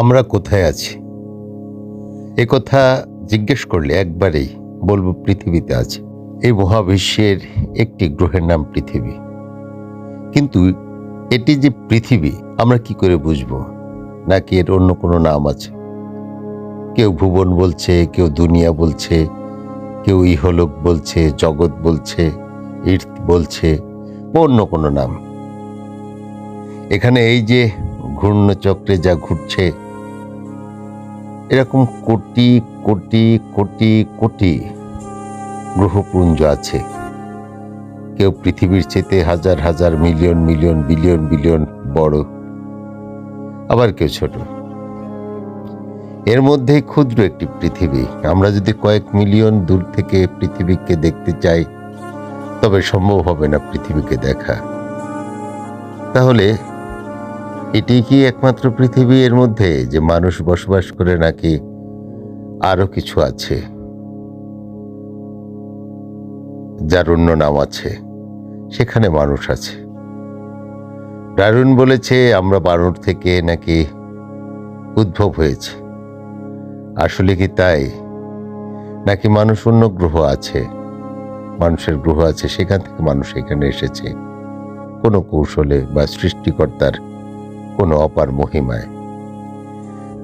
আমরা কোথায় আছি এ কথা জিজ্ঞেস করলে একবারেই বলবো পৃথিবীতে আছে। এই মহাবিশ্বের একটি গ্রহের নাম পৃথিবী। কিন্তু এটি যে পৃথিবী আমরা কি করে বুঝবো? নাকি এর অন্য কোনো নাম আছে? কেউ ভুবন বলছে, কেউ দুনিয়া বলছে, কেউ ইহলোক বলছে, জগৎ বলছে, ইর্থ বলছে, অন্য কোনো নাম। এখানে এই যে ঘূর্ণচক্রে যা ঘুরছে, এরকম কোটি কোটি কোটি কোটি গ্রহপুঞ্জ আছে। কেউ পৃথিবীর চেয়ে হাজার হাজার মিলিয়ন মিলিয়ন বিলিয়ন বিলিয়ন বড়, আবার কেউ ছোট। এর মধ্যেই ক্ষুদ্র একটি পৃথিবী। আমরা যদি কয়েক মিলিয়ন দূর থেকে পৃথিবীকে দেখতে চাই, তবে সম্ভব হবে না পৃথিবীকে দেখা। তাহলে এটি কি একমাত্র পৃথিবী এর মধ্যে যে মানুষ বসবাস করে, নাকি আরো কিছু আছে যার অন্য নাম আছে? সেখানে মানুষ আছে। ডারউইন বলেছে আমরা বানর থেকে নাকি উদ্ভব হয়েছে। আসলে কি তাই? নাকি মানুষ অন্য গ্রহ আছে, মানুষের গ্রহ আছে, সেখান থেকে মানুষ এখানে এসেছে কোনো কৌশলে বা সৃষ্টিকর্তার কোনো অপার মহিমায়?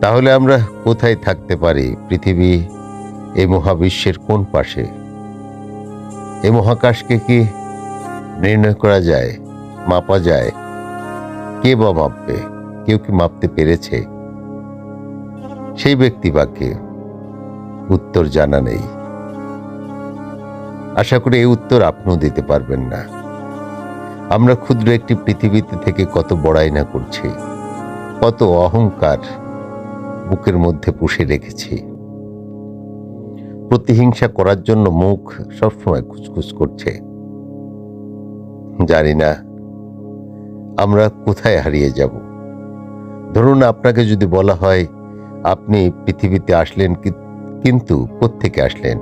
তাহলে আমরা কোথায় থাকতে পারি? পৃথিবী এই মহাবিশ্বের কোন পাশে? এই মহাকাশকে কি নির্ণয় করা যায়, মাপা যায়? কে বা মাপবে? কেউ কি মাপতে পেরেছে? সেই ব্যক্তি বা কে? উত্তর জানা নেই। আশা করি এই উত্তর আপনিও দিতে পারবেন না। আমরা ক্ষুদ্র একটি পৃথিবীতে থেকে কত বড়াই না করছি, কত অহংকার বুকের মধ্যে পুষে রেখেছি। প্রতিহিংসা করার জন্য মুখ সবসময় খুচখুচ করছে। জানি না আমরা কোথায় হারিয়ে যাব। ধরুন আপনাকে যদি বলা হয় আপনি পৃথিবীতে আসলেন, কিন্তু কোত্থেকে আসলেন?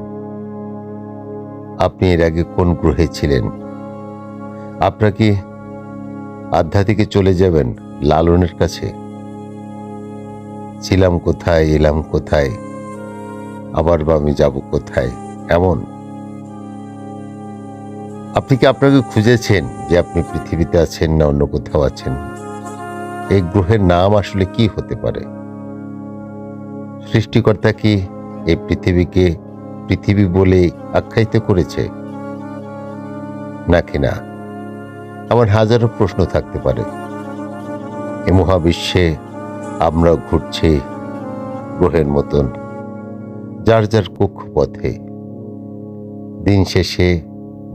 আপনি এর আগে কোন গ্রহে ছিলেন? আপনার কি আধ্যাত্মিকে চলে যাবেন লালনের কাছে? ছিলাম কোথায়, এলাম কোথায়, আবার বা আমি যাব কোথায়, এমন? আপনি কি আপনাকে খুঁজেছেন যে আপনি পৃথিবীতে আছেন না অন্য কোথাও আছেন? এই গ্রহের নাম আসলে কি হতে পারে? সৃষ্টিকর্তা কি এই পৃথিবীকে পৃথিবী বলে আখ্যায়িত করেছে নাকি না? আমার হাজারো প্রশ্ন থাকতে পারে। এই মহাবিশ্বে আমরা ঘুরছি গ্রহের মতন, যার যার কক্ষপথে। দিন শেষে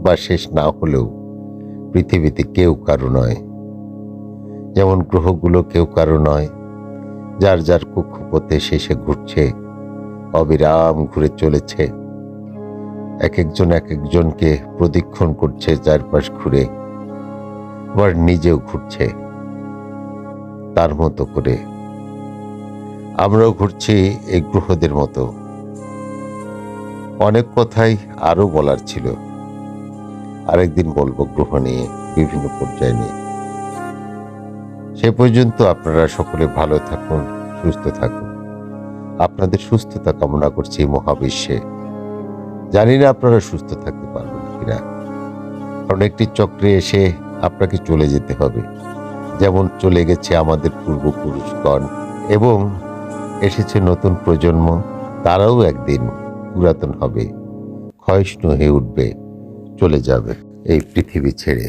বা শেষ না হলেও পৃথিবীতে কেউ কারো নয়। যেমন গ্রহগুলো কেউ কারো নয়, যার যার কক্ষপথে শেষে ঘুরছে, অবিরাম ঘুরে চলেছে। এক একজন এক একজনকে প্রদক্ষিণ করছে চারপাশ ঘুরে, আবার নিজেও ঘুরছে তার মতো করে। আমরাও ঘুরছি এই গ্রহদের মতো। অনেক কথাই আরো বলার ছিল, আরেকদিন বলবো গ্রহ নিয়ে, বিভিন্ন পর্যায় নিয়ে। সে পর্যন্ত আপনারা সকলে ভালো থাকুন, সুস্থ থাকুন। আপনাদের সুস্থতা কামনা করছি এই মহাবিশ্বে। জানি না আপনারা সুস্থ থাকতে পারবেন কিনা, কারণ একটি চক্রে এসে আপনাকে চলে যেতে হবে। যেমন চলে গেছে আমাদের পূর্বপুরুষগণ, এবং এসেছে নতুন প্রজন্ম, তারাও একদিন পুরাতন হবে, ক্ষয়িষ্ণু হয়ে উঠবে, চলে যাবে এই পৃথিবী ছেড়ে।